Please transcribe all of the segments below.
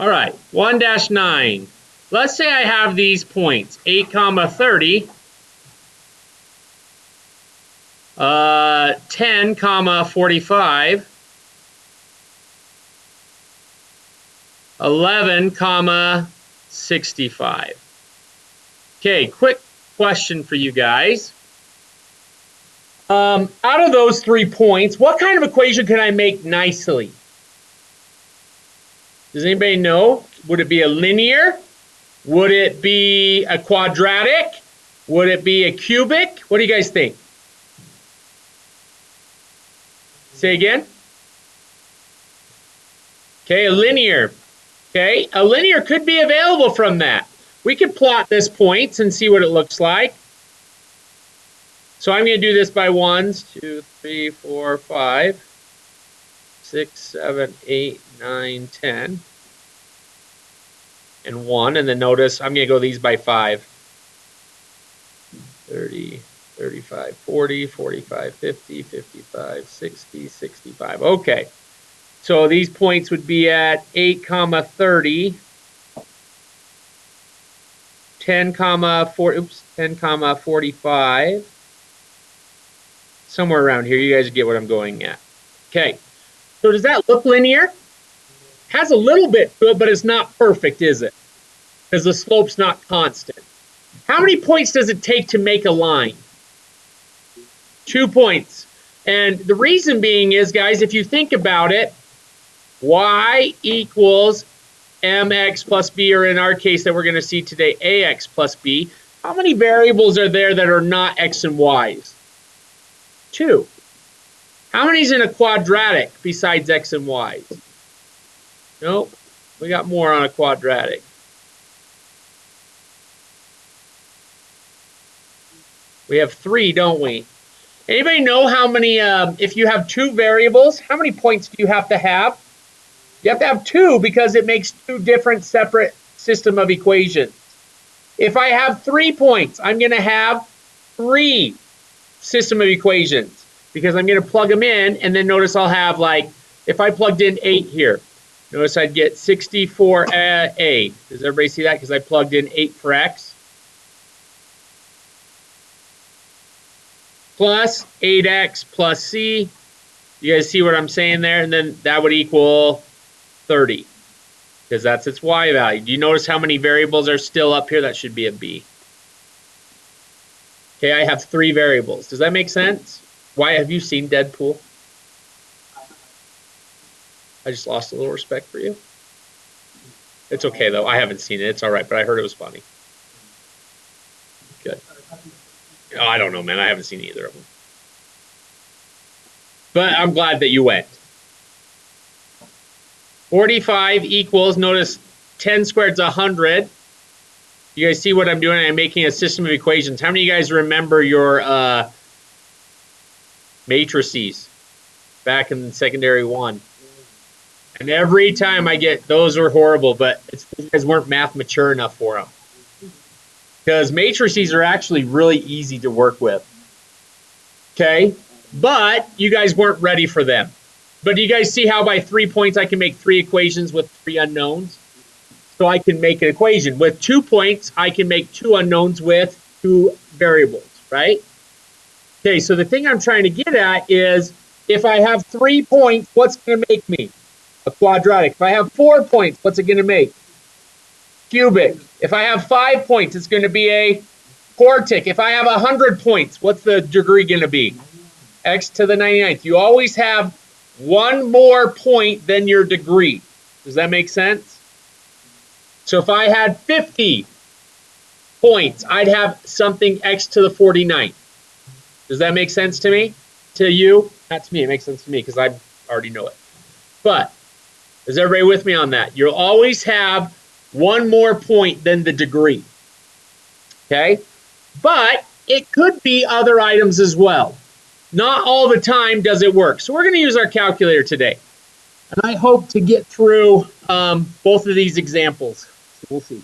All right, 1-9. Let's say I have these points, 8, 30, 10, 45, 11, 65. Okay, quick question for you guys. Out of those 3 points, what kind of equation can I make nicely? Does anybody know? Would it be a linear? Would it be a quadratic? Would it be a cubic? What do you guys think? Say again. Okay, a linear. Okay, a linear could be available from that. We could plot this points and see what it looks like. So I'm going to do this by 1s, 2, 3, 4, 5, 6, 7, 8, 9, 10, and 1. And then notice I'm going to go these by 5. 30, 35, 40, 45, 50, 55, 60, 65. Okay. So these points would be at 8, 30, 10, 45, somewhere around here. You guys get what I'm going at. Okay. So does that look linear? Has a little bit to it, but it's not perfect, is it? Because the slope's not constant. How many points does it take to make a line? 2 points. And the reason being is, guys, if you think about it, y equals mx plus b, or in our case that we're going to see today, ax plus b. How many variables are there that are not x and y's? 2. How many is in a quadratic besides x and y's? Nope. We got more on a quadratic. We have 3, don't we? Anybody know how many, if you have 2 variables, how many points do you have to have? You have to have 2 because it makes 2 different separate system of equations. If I have 3 points, I'm going to have 3 system of equations because I'm going to plug them in, and then notice I'll have, like, if I plugged in 8 here, notice I'd get 64a. Does everybody see that? Because I plugged in 8 for x. Plus 8x plus c. You guys see what I'm saying there? And then that would equal 30 because that's its y value. Do you notice how many variables are still up here? That should be a b. Okay, I have 3 variables. Does that make sense? Why have you seen Deadpool? I just lost a little respect for you. It's okay though. I haven't seen it. It's all right, but I heard it was funny. Good. Oh, I don't know, man. I haven't seen either of them. But I'm glad that you went. 45 equals, notice 10 squared is 100. You guys see what I'm doing? I'm making a system of equations. How many of you guys remember your matrices back in secondary 1? And every time I get, those are horrible, but it's because you guys weren't math mature enough for them. Because matrices are actually really easy to work with. Okay? But you guys weren't ready for them. But do you guys see how by 3 points I can make 3 equations with 3 unknowns? So I can make an equation. With 2 points, I can make 2 unknowns with 2 variables, right? Okay, so the thing I'm trying to get at is if I have 3 points, what's going to make me? A quadratic. If I have 4 points, what's it going to make? Cubic. If I have 5 points, it's going to be a quartic. If I have 100 points, what's the degree going to be? X to the 99th. You always have 1 more point than your degree. Does that make sense? So if I had 50 points, I'd have something x to the 49th. Does that make sense to me? To you? Not to me. It makes sense to me because I already know it. But is everybody with me on that? You'll always have 1 more point than the degree. Okay? But it could be other items as well. Not all the time does it work. So we're going to use our calculator today. And I hope to get through both of these examples. So we'll see.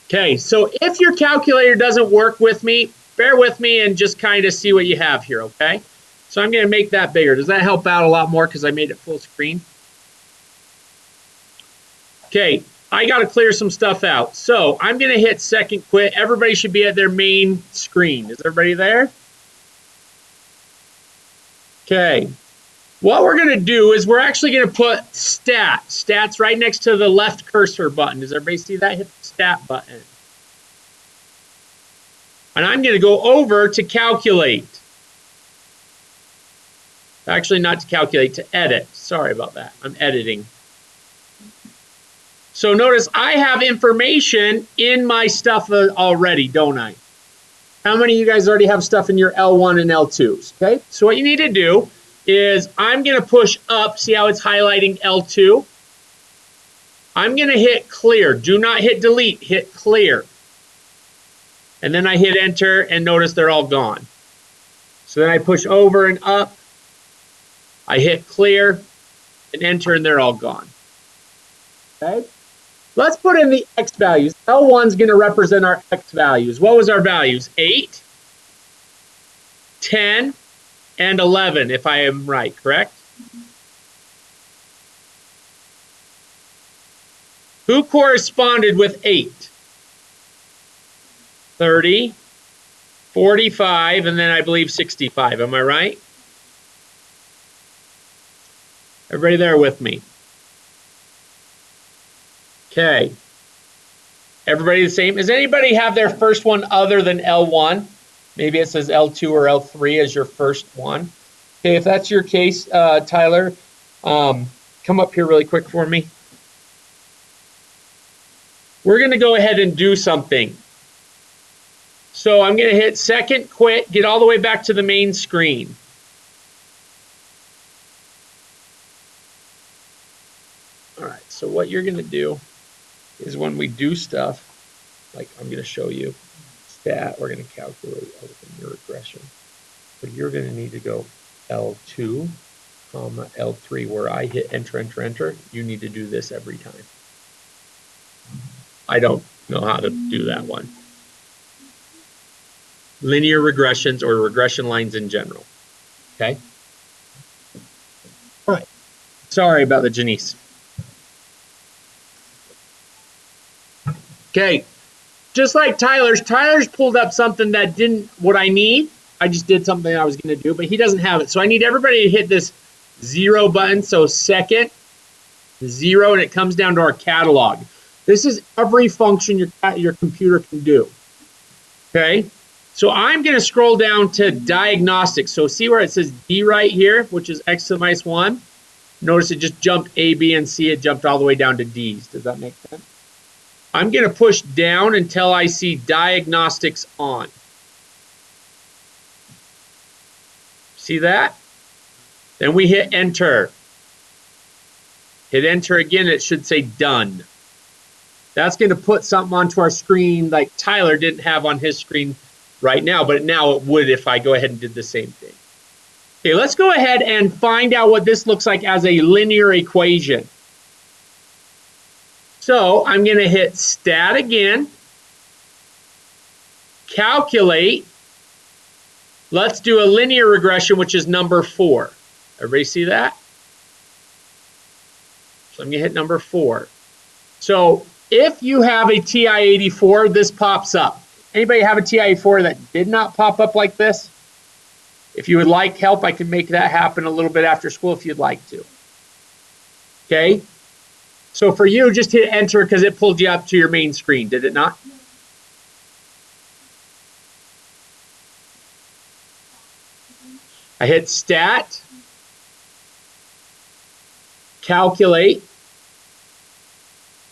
Okay, so if your calculator doesn't work with me, bear with me and just kind of see what you have here, okay? So I'm going to make that bigger. Does that help out a lot more because I made it full screen? Okay, I got to clear some stuff out. So I'm going to hit second quit. Everybody should be at their main screen. Is everybody there? Okay. What we're going to do is we're actually going to put stats right next to the left cursor button. Does everybody see that? Hit the stat button. And I'm going to go over to calculate. Actually, not to calculate, to edit. Sorry about that. I'm editing. So notice I have information in my stuff already, don't I? How many of you guys already have stuff in your L1 and L2s? Okay, so what you need to do is I'm going to push up. See how it's highlighting L2? I'm going to hit clear. Do not hit delete. Hit clear. And then I hit enter, and notice they're all gone. So then I push over and up. I hit clear and enter, and they're all gone. Okay? Let's put in the X values. L1 is going to represent our X values. What was our values? 8, 10, and 11, if I am right, correct? Who corresponded with 8? 30, 45, and then I believe 65. Am I right? Everybody there with me? Okay. Everybody the same? Does anybody have their first one other than L1? Maybe it says L2 or L3 as your first one. Okay, if that's your case, Tyler, come up here really quick for me. We're going to go ahead and do something. So I'm going to hit second quit, get all the way back to the main screen. All right, so what you're going to do is when we do stuff, like I'm going to show you stat, we're going to calculate your regression. But you're going to need to go L2, L3, where I hit enter, enter, enter. You need to do this every time. I don't know how to do that one. Linear regressions or regression lines in general. Okay? All right. Sorry about the Janice. Okay. Just like Tyler's pulled up something that didn't what I need. I just did something I was going to do, but he doesn't have it. So I need everybody to hit this 0 button. So second, 0, and it comes down to our catalog. This is every function your computer can do. Okay? So I'm going to scroll down to diagnostics. So see where it says D right here, which is X to the minus 1? Notice it just jumped A, B, and C. It jumped all the way down to D's. Does that make sense? I'm going to push down until I see diagnostics on. See that? Then we hit enter. Hit enter again, it should say done. That's going to put something onto our screen like Tyler didn't have on his screen right now, but now it would if I go ahead and did the same thing. Okay, let's go ahead and find out what this looks like as a linear equation. So I'm going to hit stat again, calculate. Let's do a linear regression, which is number 4. Everybody see that? So I'm going to hit number 4. So if you have a TI-84, this pops up. Anybody have a TI-84 that did not pop up like this? If you would like help, I can make that happen a little bit after school if you'd like to. Okay? So for you, just hit enter because it pulled you up to your main screen, did it not? I hit stat, calculate,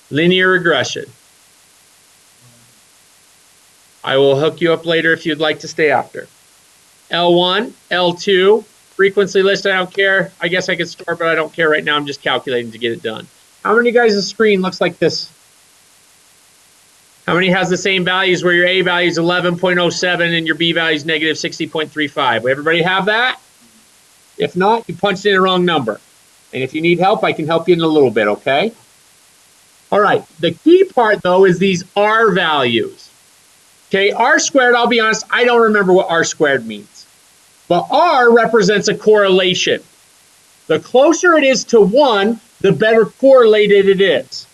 linear regression. I will hook you up later if you'd like to stay after. L1, L2, frequency list, I don't care. I guess I could start, but I don't care right now. I'm just calculating to get it done. How many guys' screen looks like this? How many has the same values where your A value is 11.07 and your B value is negative 60.35? Everybody have that? If not, you punched in the wrong number. And if you need help, I can help you in a little bit, okay? All right, the key part, though, is these R values. Okay, R squared, I'll be honest, I don't remember what R squared means. But R represents a correlation. The closer it is to 1, the better correlated it is.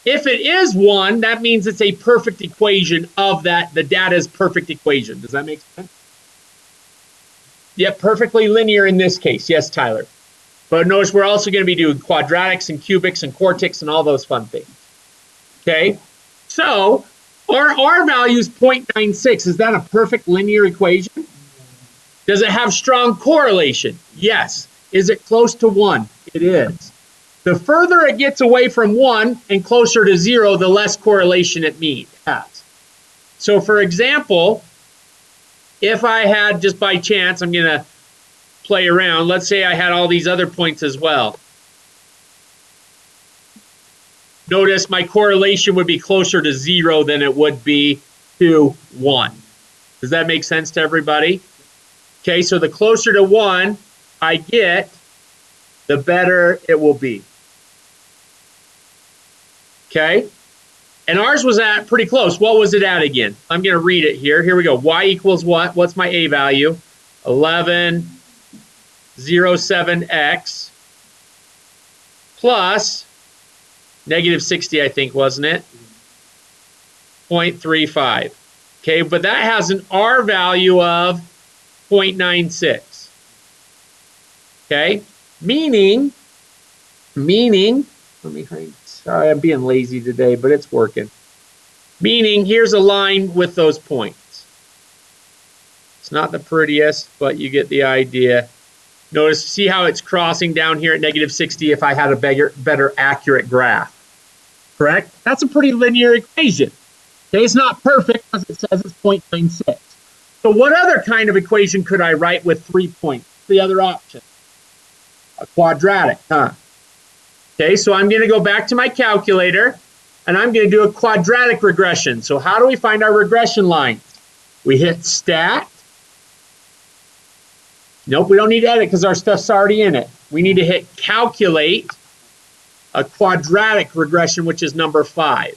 If it is 1, that means it's a perfect equation of that. The data is perfect equation. Does that make sense? Yep, perfectly linear in this case. Yes, Tyler. But notice we're also going to be doing quadratics and cubics and quartics and all those fun things. Okay, so our R value is 0.96. Is that a perfect linear equation? Does it have strong correlation? Yes. Is it close to 1? It is. The further it gets away from 1 and closer to 0, the less correlation it has. So for example, if I had, just by chance, I'm going to play around. Let's say I had all these other points as well. Notice my correlation would be closer to 0 than it would be to 1. Does that make sense to everybody? Okay, so the closer to 1 I get, the better it will be. Okay, and ours was at pretty close. What was it at again? I'm going to read it here. Here we go. Y equals what? What's my A value? 1107x plus negative 60, I think, wasn't it? 0.35. Okay, but that has an R value of 0.96. Okay, meaning, let me hurry. Sorry, I'm being lazy today, but it's working. Meaning, here's a line with those points. It's not the prettiest, but you get the idea. Notice, see how it's crossing down here at negative 60 if I had a better accurate graph. Correct? That's a pretty linear equation. Okay, it's not perfect because it says it's 0.96. So what other kind of equation could I write with 3 points? The other option. A quadratic, huh? Okay, so I'm going to go back to my calculator and I'm going to do a quadratic regression. So how do we find our regression lines? We hit stat. Nope, we don't need to edit because our stuff's already in it. We need to hit calculate a quadratic regression, which is number 5.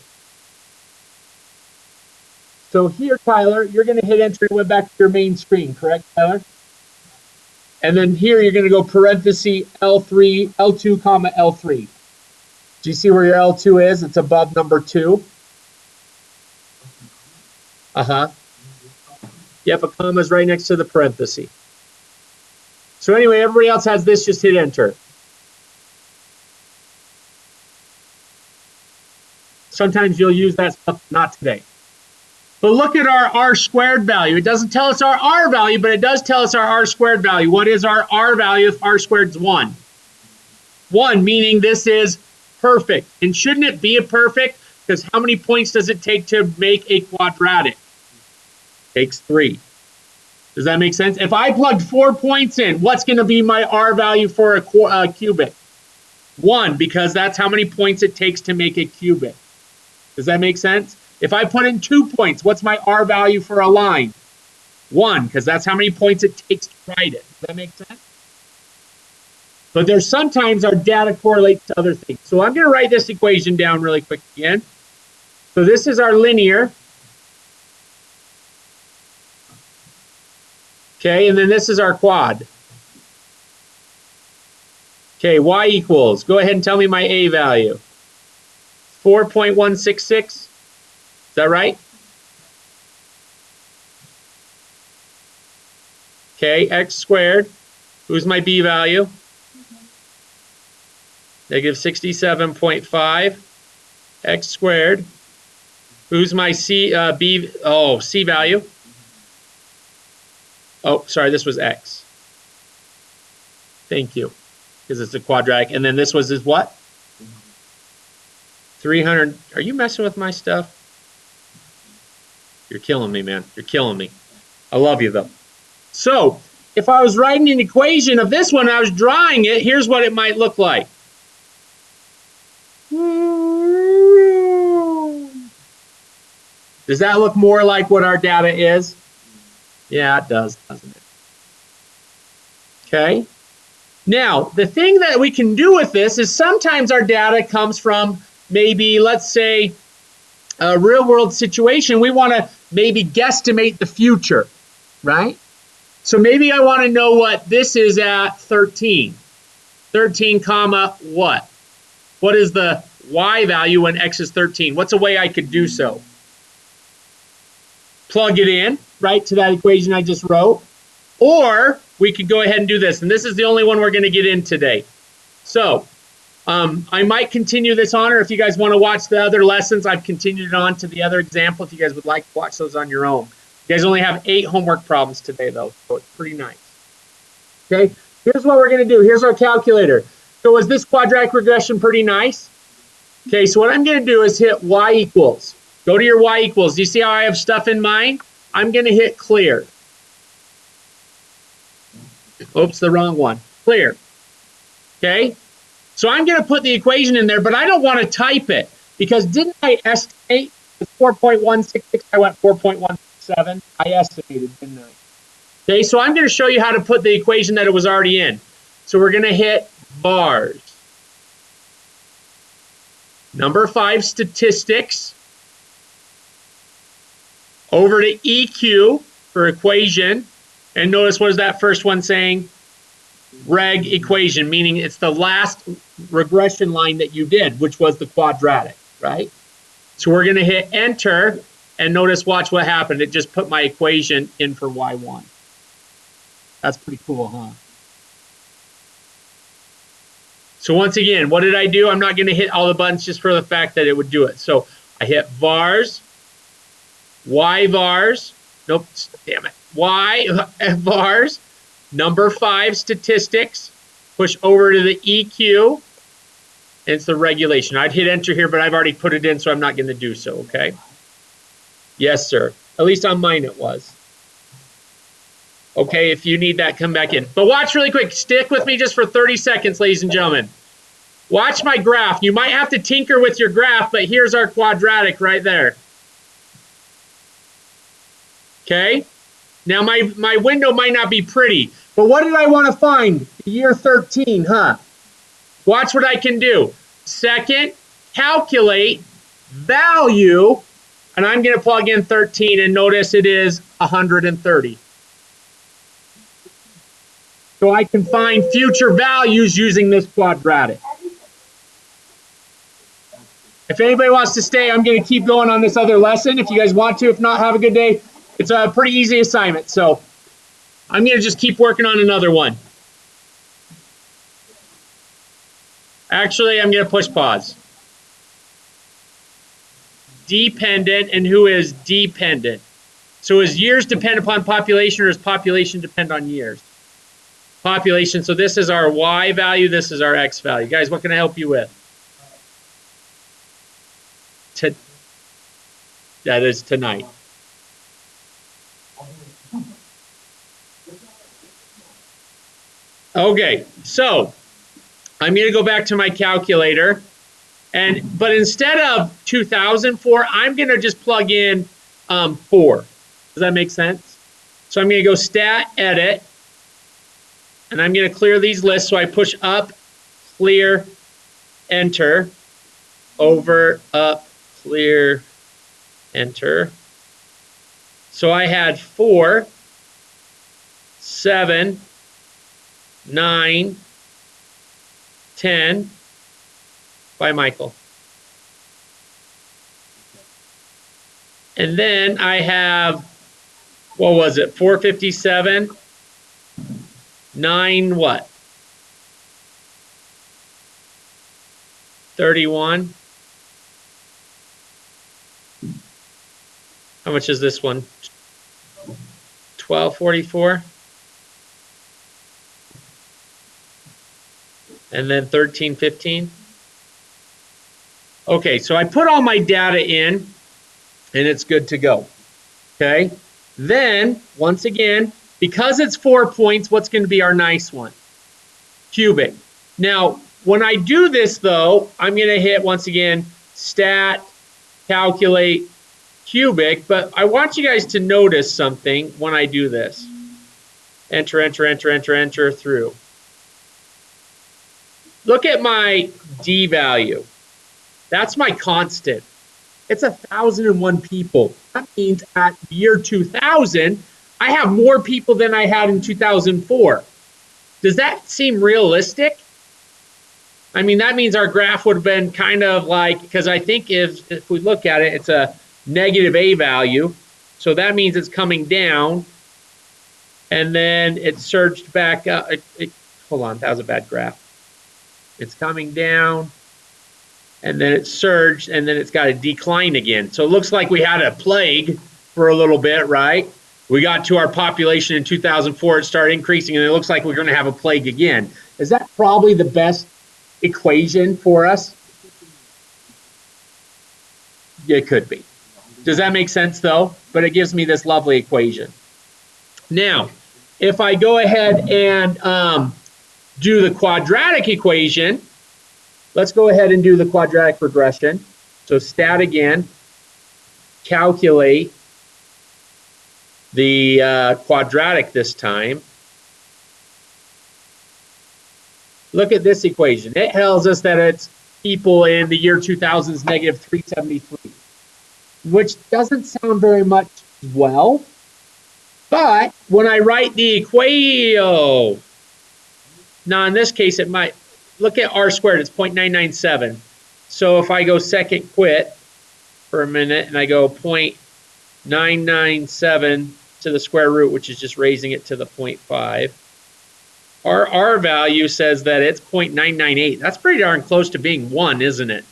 So here, Tyler, you're going to hit enter and went back to your main screen, correct, Tyler? And then here you're going to go parenthesis L3, L2, comma L3. Do you see where your L2 is? It's above number 2. Yep, a comma is right next to the parenthesis. So anyway, everybody else has this, just hit enter. Sometimes you'll use that stuff, not today. But look at our R squared value. It doesn't tell us our R value, but it does tell us our R squared value. What is our R value if R squared is 1? 1, meaning this is perfect. And shouldn't it be a perfect? Because how many points does it take to make a quadratic? It takes 3. Does that make sense? If I plugged 4 points in, what's going to be my R value for a cubic? 1, because that's how many points it takes to make a cubic. Does that make sense? If I put in 2 points, what's my R value for a line? 1, because that's how many points it takes to write it. Does that make sense? But there's sometimes our data correlates to other things. So I'm going to write this equation down really quick again. So this is our linear. Okay, and then this is our quad. Okay, y equals, go ahead and tell me my A value. 4.166. Is that right? Okay, x squared. Who's my B value? Negative 67.5. X squared. Who's my C value? Oh, sorry, this was x. Thank you, because it's a quadratic. And then this was his what? 300. Are you messing with my stuff? You're killing me, man. You're killing me. I love you, though. So, if I was writing an equation of this one, I was drawing it, here's what it might look like. Does that look more like what our data is? Yeah, it does, doesn't it? Okay. Now, the thing that we can do with this is sometimes our data comes from maybe, let's say, a real-world situation. We want to maybe guesstimate the future, right? So maybe I want to know what this is at 13. 13 comma what? What is the y value when x is 13. What's a way I could do so? Plug it in, right, to that equation I just wrote. Or we could go ahead and do this. And this is the only one we're going to get in today. So I might continue this on, or if you guys want to watch the other lessons, I've continued it on to the other example if you guys would like to watch those on your own. You guys only have 8 homework problems today, though, so it's pretty nice. Okay, here's what we're going to do. Here's our calculator. So is this quadratic regression pretty nice? Okay, so what I'm going to do is hit y equals. Go to your y equals. Do you see how I have stuff in mind? I'm going to hit clear. Oops, the wrong one. Clear. Okay, so I'm going to put the equation in there, but I don't want to type it because didn't I estimate 4.166? I went 4.17. I estimated, didn't I? Okay, so I'm going to show you how to put the equation that it was already in. So we're going to hit vars. Number 5, statistics. Over to EQ for equation. And notice, what is that first one saying? Reg equation, meaning it's the last regression line that you did, which was the quadratic, right? So we're going to hit enter, and notice, watch what happened. It just put my equation in for y1. That's pretty cool, huh? So once again, what did I do? I'm not going to hit all the buttons just for the fact that it would do it. So I hit vars, y vars, nope, damn it, y vars, number 5 statistics, push over to the EQ, and it's the regulation. I'd hit enter here, but I've already put it in, so I'm not going to do so, okay? Yes, sir. At least on mine it was. Okay, if you need that, come back in. But watch really quick. Stick with me just for 30 seconds, ladies and gentlemen. Watch my graph. You might have to tinker with your graph, but here's our quadratic right there. Okay? Now, my window might not be pretty, but what did I want to find? Year 13, huh? Watch what I can do. Second, calculate value, and I'm going to plug in 13, and notice it is 130. So I can find future values using this quadratic. If anybody wants to stay, I'm going to keep going on this other lesson. If you guys want to, if not, have a good day. It's a pretty easy assignment, so I'm going to just keep working on another one. Actually, I'm going to push pause. Dependent, and who is dependent? So is years depend upon population, or does population depend on years? Population. So this is our y value, this is our x value. Guys, what can I help you with? That is tonight. Okay, so I'm going to go back to my calculator, but instead of 2004, I'm going to just plug in 4. Does that make sense? So I'm going to go stat edit, and I'm going to clear these lists. So I push up, clear, enter, over, up, clear, enter. So I had 4, 7, 9, 10 by Michael. And then I have, what was it, 457, 9 what? 31. How much is this one? 1244. And then 1315. Okay, so I put all my data in, and it's good to go. Okay, then once again, because it's 4 points, what's going to be our nice one? Cubic. Now, when I do this, though, I'm going to hit, once again, stat, calculate, cubic, but I want you guys to notice something when I do this. Enter, enter, enter, enter, enter through. Look at my D value. That's my constant. It's 1,001 people. That means at year 2000, I have more people than I had in 2004. Does that seem realistic? I mean, that means our graph would have been kind of like, because I think if we look at it, it's a negative A value. So that means it's coming down. And then it surged back up. Hold on, that was a bad graph. It's coming down. And then it surged, and then it's got a decline again. So it looks like we had a plague for a little bit, right? We got to our population in 2004, it started increasing, and it looks like we're going to have a plague again. Is that probably the best equation for us? It could be. Does that make sense, though? But it gives me this lovely equation. Now, if I go ahead and do the quadratic equation, let's go ahead and do the quadratic regression. So stat again, calculate the quadratic this time. Look at this equation. It tells us that it's people in the year 2000 is negative 373, which doesn't sound very much well. But when I write the equation, now in this case it might, look at r squared, it's 0.997. So if I go second quit for a minute and I go 0.997 to the square root, which is just raising it to the 0.5, our R value says that it's 0.998. That's pretty darn close to being 1, isn't it?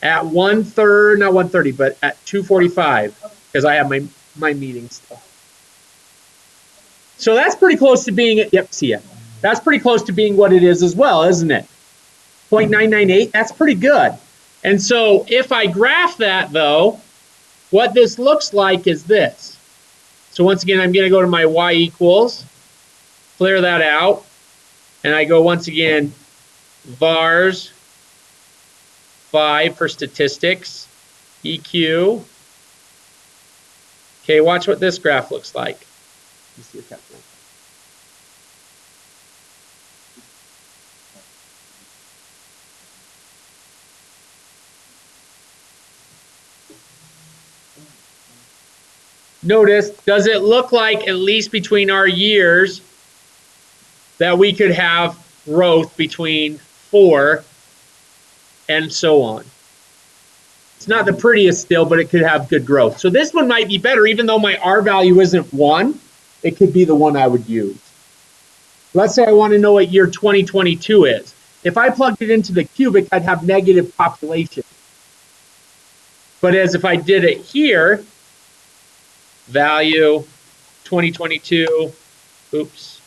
At 1/3, not 1:30, but at 2:45, because I have my meeting stuff. So that's pretty close to being it. Yep, see ya. That's pretty close to being what it is as well, isn't it? 0.998, that's pretty good. And so if I graph that, though, what this looks like is this. So once again, I'm going to go to my y equals, clear that out, and I go once again, vars 5 for statistics, EQ. Okay, watch what this graph looks like. Notice, does it look like, at least between our years, that we could have growth between 4 and so on? It's not the prettiest still, but it could have good growth. So this one might be better, even though my R value isn't 1, it could be the one I would use. Let's say I want to know what year 2022 is. If I plugged it into the cubic, I'd have negative population. But as if I did it here, value 2022, oops.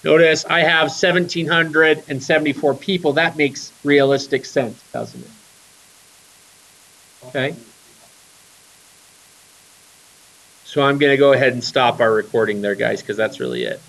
Notice I have 1,774 people. That makes realistic sense, doesn't it? Okay. So I'm going to go ahead and stop our recording there, guys, because that's really it.